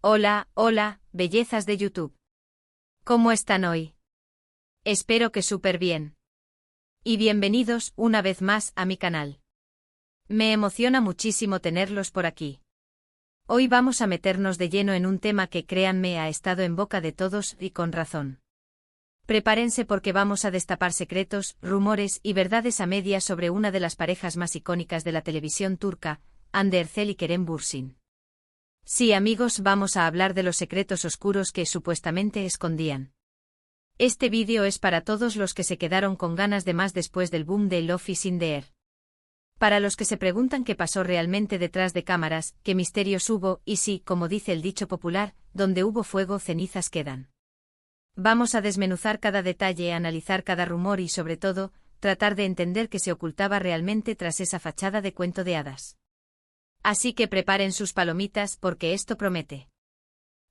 Hola, hola, bellezas de YouTube. ¿Cómo están hoy? Espero que súper bien. Y bienvenidos una vez más a mi canal. Me emociona muchísimo tenerlos por aquí. Hoy vamos a meternos de lleno en un tema que, créanme, ha estado en boca de todos y con razón. Prepárense porque vamos a destapar secretos, rumores y verdades a medias sobre una de las parejas más icónicas de la televisión turca, Hande Erçel y Kerem Bürsin. Sí, amigos, vamos a hablar de los secretos oscuros que supuestamente escondían. Este vídeo es para todos los que se quedaron con ganas de más después del boom de Love is in the Air. Para los que se preguntan qué pasó realmente detrás de cámaras, qué misterios hubo, y si, como dice el dicho popular, donde hubo fuego, cenizas quedan. Vamos a desmenuzar cada detalle, analizar cada rumor y, sobre todo, tratar de entender qué se ocultaba realmente tras esa fachada de cuento de hadas. Así que preparen sus palomitas porque esto promete.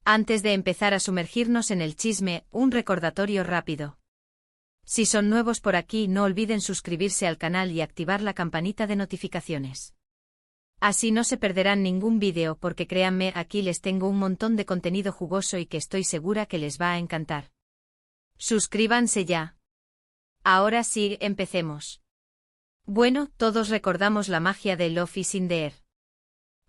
Antes de empezar a sumergirnos en el chisme, un recordatorio rápido. Si son nuevos por aquí, no olviden suscribirse al canal y activar la campanita de notificaciones. Así no se perderán ningún vídeo porque créanme, aquí les tengo un montón de contenido jugoso y que estoy segura que les va a encantar. Suscríbanse ya. Ahora sí, empecemos. Bueno, todos recordamos la magia de Love is in the Air.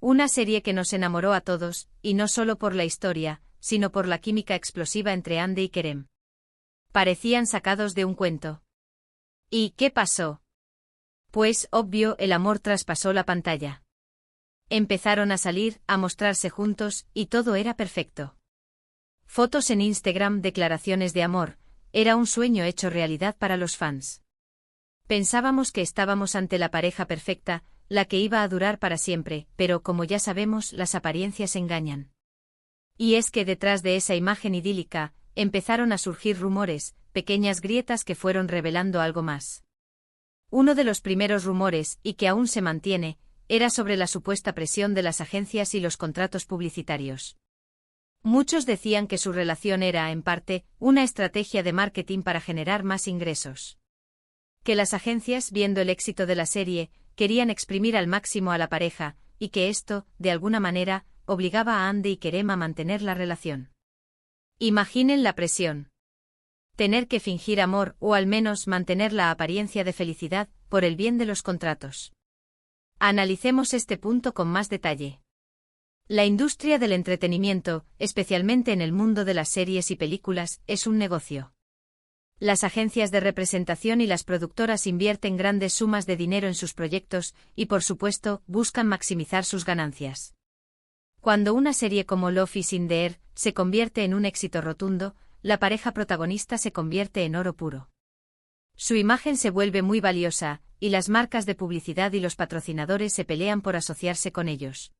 Una serie que nos enamoró a todos, y no solo por la historia, sino por la química explosiva entre Hande y Kerem. Parecían sacados de un cuento. ¿Y qué pasó? Pues, obvio, el amor traspasó la pantalla. Empezaron a salir, a mostrarse juntos, y todo era perfecto. Fotos en Instagram, declaraciones de amor, era un sueño hecho realidad para los fans. Pensábamos que estábamos ante la pareja perfecta, la que iba a durar para siempre, pero como ya sabemos, las apariencias engañan. Y es que detrás de esa imagen idílica, empezaron a surgir rumores, pequeñas grietas que fueron revelando algo más. Uno de los primeros rumores, y que aún se mantiene, era sobre la supuesta presión de las agencias y los contratos publicitarios. Muchos decían que su relación era, en parte, una estrategia de marketing para generar más ingresos. Que las agencias, viendo el éxito de la serie, querían exprimir al máximo a la pareja, y que esto, de alguna manera, obligaba a Hande y Kerem a mantener la relación. Imaginen la presión. Tener que fingir amor o al menos mantener la apariencia de felicidad, por el bien de los contratos. Analicemos este punto con más detalle. La industria del entretenimiento, especialmente en el mundo de las series y películas, es un negocio. Las agencias de representación y las productoras invierten grandes sumas de dinero en sus proyectos y, por supuesto, buscan maximizar sus ganancias. Cuando una serie como Love is in the Air se convierte en un éxito rotundo, la pareja protagonista se convierte en oro puro. Su imagen se vuelve muy valiosa, y las marcas de publicidad y los patrocinadores se pelean por asociarse con ellos.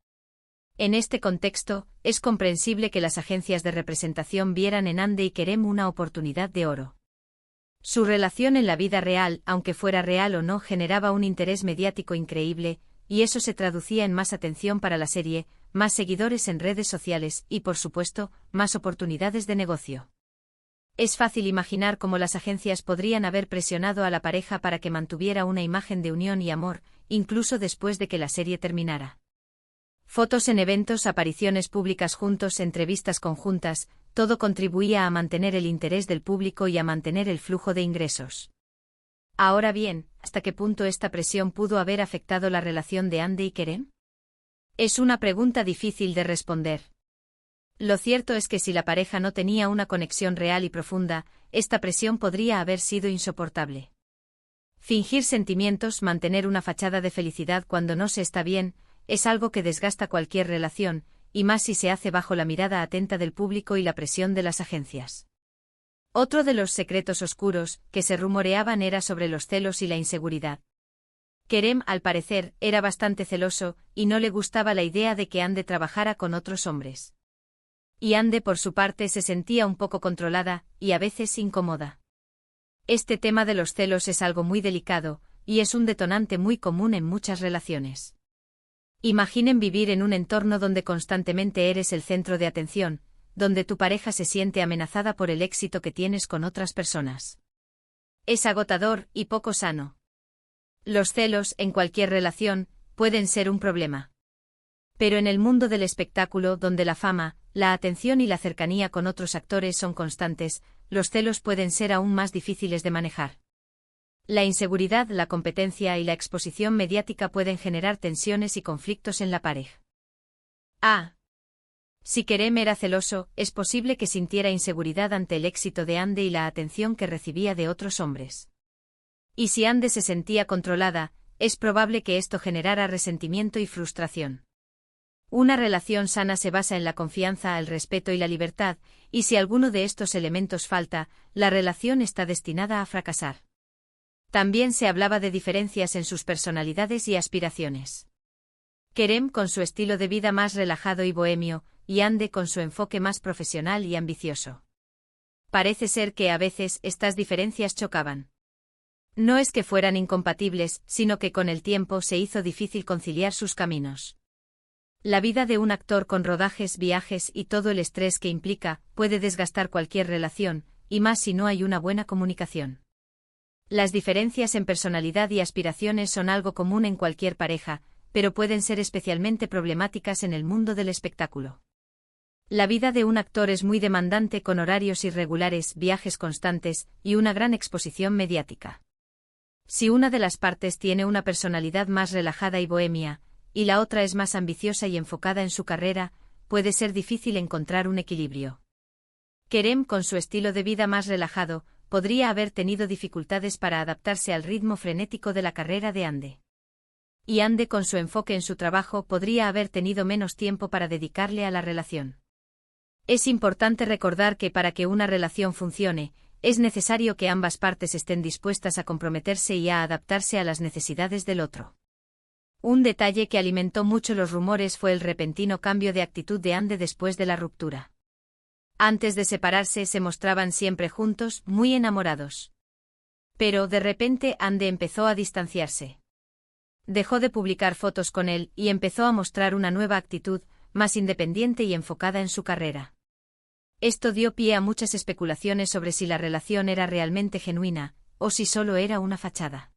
En este contexto, es comprensible que las agencias de representación vieran en Hande y Kerem una oportunidad de oro. Su relación en la vida real, aunque fuera real o no, generaba un interés mediático increíble, y eso se traducía en más atención para la serie, más seguidores en redes sociales y, por supuesto, más oportunidades de negocio. Es fácil imaginar cómo las agencias podrían haber presionado a la pareja para que mantuviera una imagen de unión y amor, incluso después de que la serie terminara. Fotos en eventos, apariciones públicas juntos, entrevistas conjuntas, todo contribuía a mantener el interés del público y a mantener el flujo de ingresos. Ahora bien, ¿hasta qué punto esta presión pudo haber afectado la relación de Hande y Kerem? Es una pregunta difícil de responder. Lo cierto es que si la pareja no tenía una conexión real y profunda, esta presión podría haber sido insoportable. Fingir sentimientos, mantener una fachada de felicidad cuando no se está bien, es algo que desgasta cualquier relación, y más si se hace bajo la mirada atenta del público y la presión de las agencias. Otro de los secretos oscuros que se rumoreaban era sobre los celos y la inseguridad. Kerem, al parecer, era bastante celoso, y no le gustaba la idea de que Hande trabajara con otros hombres. Y Hande, por su parte, se sentía un poco controlada, y a veces incómoda. Este tema de los celos es algo muy delicado, y es un detonante muy común en muchas relaciones. Imaginen vivir en un entorno donde constantemente eres el centro de atención, donde tu pareja se siente amenazada por el éxito que tienes con otras personas. Es agotador y poco sano. Los celos, en cualquier relación, pueden ser un problema. Pero en el mundo del espectáculo, donde la fama, la atención y la cercanía con otros actores son constantes, los celos pueden ser aún más difíciles de manejar. La inseguridad, la competencia y la exposición mediática pueden generar tensiones y conflictos en la pareja. Si Kerem era celoso, es posible que sintiera inseguridad ante el éxito de Hande y la atención que recibía de otros hombres. Y si Hande se sentía controlada, es probable que esto generara resentimiento y frustración. Una relación sana se basa en la confianza, el respeto y la libertad, y si alguno de estos elementos falta, la relación está destinada a fracasar. También se hablaba de diferencias en sus personalidades y aspiraciones. Kerem con su estilo de vida más relajado y bohemio, y Hande con su enfoque más profesional y ambicioso. Parece ser que a veces estas diferencias chocaban. No es que fueran incompatibles, sino que con el tiempo se hizo difícil conciliar sus caminos. La vida de un actor con rodajes, viajes y todo el estrés que implica, puede desgastar cualquier relación, y más si no hay una buena comunicación. Las diferencias en personalidad y aspiraciones son algo común en cualquier pareja, pero pueden ser especialmente problemáticas en el mundo del espectáculo. La vida de un actor es muy demandante con horarios irregulares, viajes constantes y una gran exposición mediática. Si una de las partes tiene una personalidad más relajada y bohemia, y la otra es más ambiciosa y enfocada en su carrera, puede ser difícil encontrar un equilibrio. Kerem, con su estilo de vida más relajado, podría haber tenido dificultades para adaptarse al ritmo frenético de la carrera de Hande. Y Hande, con su enfoque en su trabajo, podría haber tenido menos tiempo para dedicarle a la relación. Es importante recordar que para que una relación funcione, es necesario que ambas partes estén dispuestas a comprometerse y a adaptarse a las necesidades del otro. Un detalle que alimentó mucho los rumores fue el repentino cambio de actitud de Hande después de la ruptura. Antes de separarse se mostraban siempre juntos, muy enamorados. Pero de repente Hande empezó a distanciarse. Dejó de publicar fotos con él y empezó a mostrar una nueva actitud, más independiente y enfocada en su carrera. Esto dio pie a muchas especulaciones sobre si la relación era realmente genuina, o si solo era una fachada.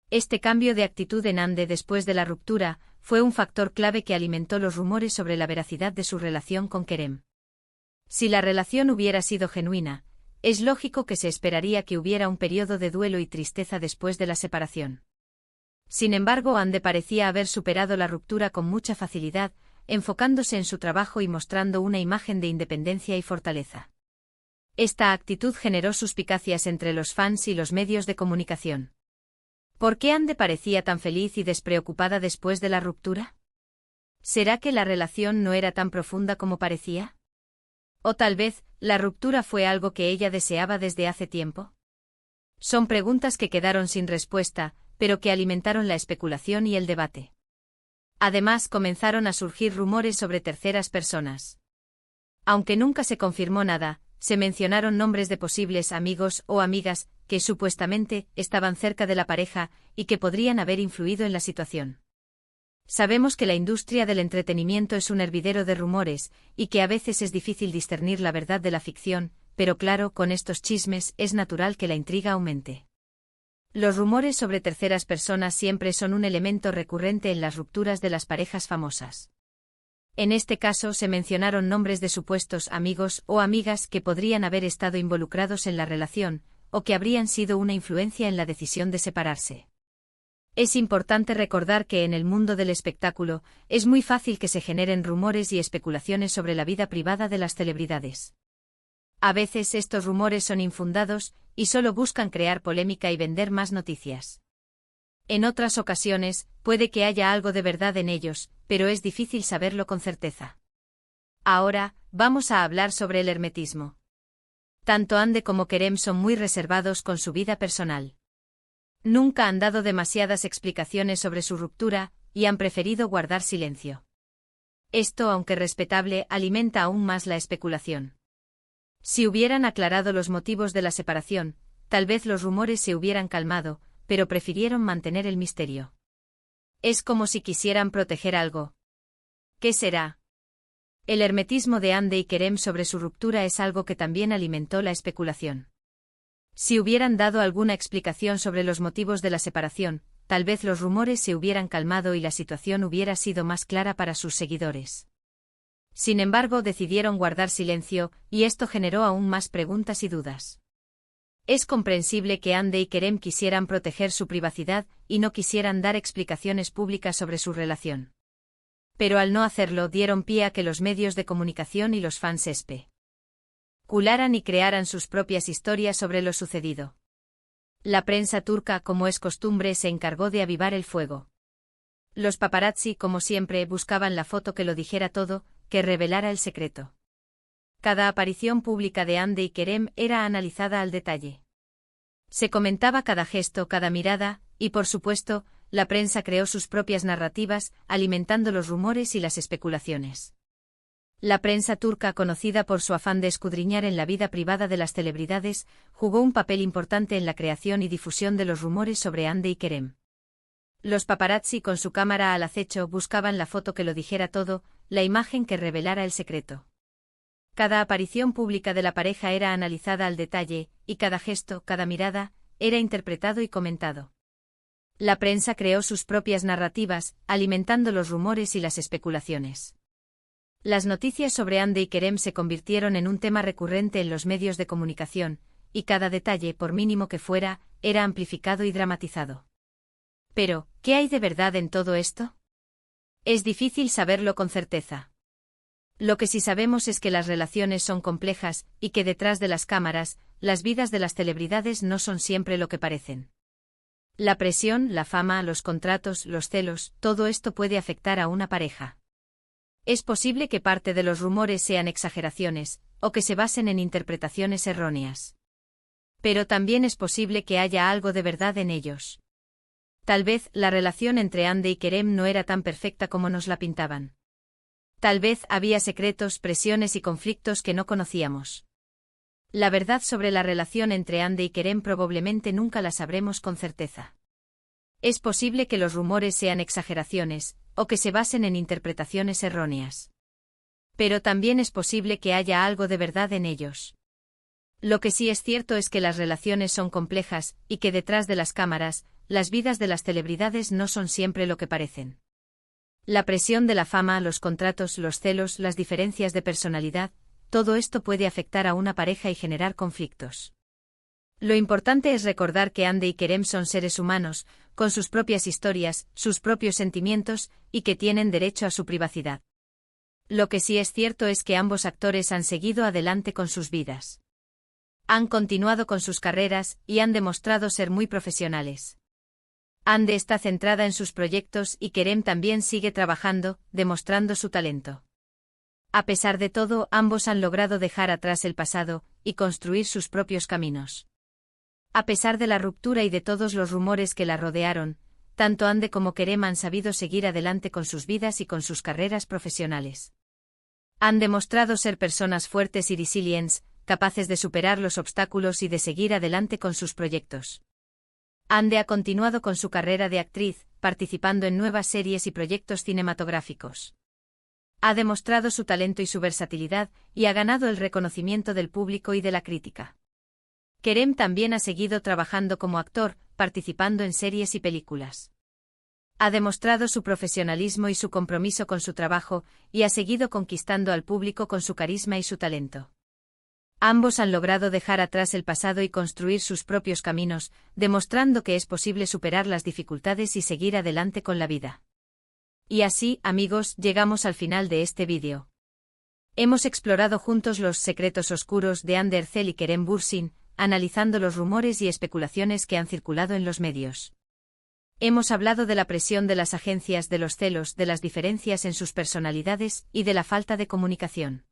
Este cambio de actitud en Hande después de la ruptura fue un factor clave que alimentó los rumores sobre la veracidad de su relación con Kerem. Si la relación hubiera sido genuina, es lógico que se esperaría que hubiera un periodo de duelo y tristeza después de la separación. Sin embargo, Hande parecía haber superado la ruptura con mucha facilidad, enfocándose en su trabajo y mostrando una imagen de independencia y fortaleza. Esta actitud generó suspicacias entre los fans y los medios de comunicación. ¿Por qué Hande parecía tan feliz y despreocupada después de la ruptura? ¿Será que la relación no era tan profunda como parecía? ¿O tal vez, la ruptura fue algo que ella deseaba desde hace tiempo? Son preguntas que quedaron sin respuesta, pero que alimentaron la especulación y el debate. Además, comenzaron a surgir rumores sobre terceras personas. Aunque nunca se confirmó nada, se mencionaron nombres de posibles amigos o amigas que supuestamente estaban cerca de la pareja y que podrían haber influido en la situación. Sabemos que la industria del entretenimiento es un hervidero de rumores y que a veces es difícil discernir la verdad de la ficción, pero claro, con estos chismes es natural que la intriga aumente. Los rumores sobre terceras personas siempre son un elemento recurrente en las rupturas de las parejas famosas. En este caso se mencionaron nombres de supuestos amigos o amigas que podrían haber estado involucrados en la relación, o que habrían sido una influencia en la decisión de separarse. Es importante recordar que en el mundo del espectáculo, es muy fácil que se generen rumores y especulaciones sobre la vida privada de las celebridades. A veces estos rumores son infundados y solo buscan crear polémica y vender más noticias. En otras ocasiones, puede que haya algo de verdad en ellos, pero es difícil saberlo con certeza. Ahora, vamos a hablar sobre el hermetismo. Tanto Hande como Kerem son muy reservados con su vida personal. Nunca han dado demasiadas explicaciones sobre su ruptura, y han preferido guardar silencio. Esto, aunque respetable, alimenta aún más la especulación. Si hubieran aclarado los motivos de la separación, tal vez los rumores se hubieran calmado, pero prefirieron mantener el misterio. Es como si quisieran proteger algo. ¿Qué será? El hermetismo de Hande y Kerem sobre su ruptura es algo que también alimentó la especulación. Si hubieran dado alguna explicación sobre los motivos de la separación, tal vez los rumores se hubieran calmado y la situación hubiera sido más clara para sus seguidores. Sin embargo, decidieron guardar silencio, y esto generó aún más preguntas y dudas. Es comprensible que Hande y Kerem quisieran proteger su privacidad y no quisieran dar explicaciones públicas sobre su relación. Pero al no hacerlo, dieron pie a que los medios de comunicación y los fans especularan y crearan sus propias historias sobre lo sucedido. La prensa turca, como es costumbre, se encargó de avivar el fuego. Los paparazzi, como siempre, buscaban la foto que lo dijera todo, que revelara el secreto. Cada aparición pública de Hande y Kerem era analizada al detalle. Se comentaba cada gesto, cada mirada, y por supuesto, la prensa creó sus propias narrativas, alimentando los rumores y las especulaciones. La prensa turca, conocida por su afán de escudriñar en la vida privada de las celebridades, jugó un papel importante en la creación y difusión de los rumores sobre Hande y Kerem. Los paparazzi, con su cámara al acecho, buscaban la foto que lo dijera todo, la imagen que revelara el secreto. Cada aparición pública de la pareja era analizada al detalle, y cada gesto, cada mirada, era interpretado y comentado. La prensa creó sus propias narrativas, alimentando los rumores y las especulaciones. Las noticias sobre Hande y Kerem se convirtieron en un tema recurrente en los medios de comunicación, y cada detalle, por mínimo que fuera, era amplificado y dramatizado. Pero, ¿qué hay de verdad en todo esto? Es difícil saberlo con certeza. Lo que sí sabemos es que las relaciones son complejas, y que detrás de las cámaras, las vidas de las celebridades no son siempre lo que parecen. La presión, la fama, los contratos, los celos, todo esto puede afectar a una pareja. Es posible que parte de los rumores sean exageraciones, o que se basen en interpretaciones erróneas. Pero también es posible que haya algo de verdad en ellos. Tal vez la relación entre Hande y Kerem no era tan perfecta como nos la pintaban. Tal vez había secretos, presiones y conflictos que no conocíamos. La verdad sobre la relación entre Hande y Kerem probablemente nunca la sabremos con certeza. Es posible que los rumores sean exageraciones, o que se basen en interpretaciones erróneas. Pero también es posible que haya algo de verdad en ellos. Lo que sí es cierto es que las relaciones son complejas, y que detrás de las cámaras, las vidas de las celebridades no son siempre lo que parecen. La presión de la fama, los contratos, los celos, las diferencias de personalidad, todo esto puede afectar a una pareja y generar conflictos. Lo importante es recordar que Hande y Kerem son seres humanos, con sus propias historias, sus propios sentimientos, y que tienen derecho a su privacidad. Lo que sí es cierto es que ambos actores han seguido adelante con sus vidas. Han continuado con sus carreras, y han demostrado ser muy profesionales. Hande está centrada en sus proyectos y Kerem también sigue trabajando, demostrando su talento. A pesar de todo, ambos han logrado dejar atrás el pasado, y construir sus propios caminos. A pesar de la ruptura y de todos los rumores que la rodearon, tanto Hande como Kerem han sabido seguir adelante con sus vidas y con sus carreras profesionales. Han demostrado ser personas fuertes y resilientes, capaces de superar los obstáculos y de seguir adelante con sus proyectos. Hande ha continuado con su carrera de actriz, participando en nuevas series y proyectos cinematográficos. Ha demostrado su talento y su versatilidad, y ha ganado el reconocimiento del público y de la crítica. Kerem también ha seguido trabajando como actor, participando en series y películas. Ha demostrado su profesionalismo y su compromiso con su trabajo, y ha seguido conquistando al público con su carisma y su talento. Ambos han logrado dejar atrás el pasado y construir sus propios caminos, demostrando que es posible superar las dificultades y seguir adelante con la vida. Y así, amigos, llegamos al final de este vídeo. Hemos explorado juntos los secretos oscuros de Hande Erçel y Kerem Bürsin, analizando los rumores y especulaciones que han circulado en los medios. Hemos hablado de la presión de las agencias, de los celos, de las diferencias en sus personalidades y de la falta de comunicación.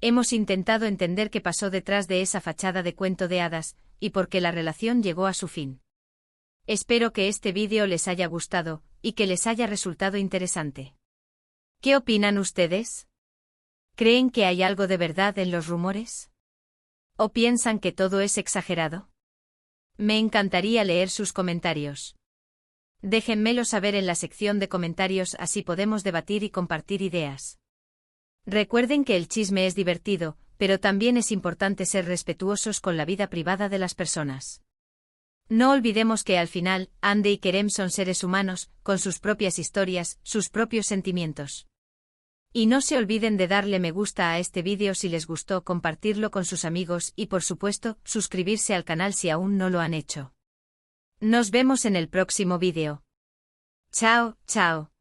Hemos intentado entender qué pasó detrás de esa fachada de cuento de hadas, y por qué la relación llegó a su fin. Espero que este vídeo les haya gustado, y que les haya resultado interesante. ¿Qué opinan ustedes? ¿Creen que hay algo de verdad en los rumores? ¿O piensan que todo es exagerado? Me encantaría leer sus comentarios. Déjenmelo saber en la sección de comentarios, así podemos debatir y compartir ideas. Recuerden que el chisme es divertido, pero también es importante ser respetuosos con la vida privada de las personas. No olvidemos que al final, Andy y Kerem son seres humanos, con sus propias historias, sus propios sentimientos. Y no se olviden de darle me gusta a este vídeo si les gustó, compartirlo con sus amigos y por supuesto, suscribirse al canal si aún no lo han hecho. Nos vemos en el próximo vídeo. Chao, chao.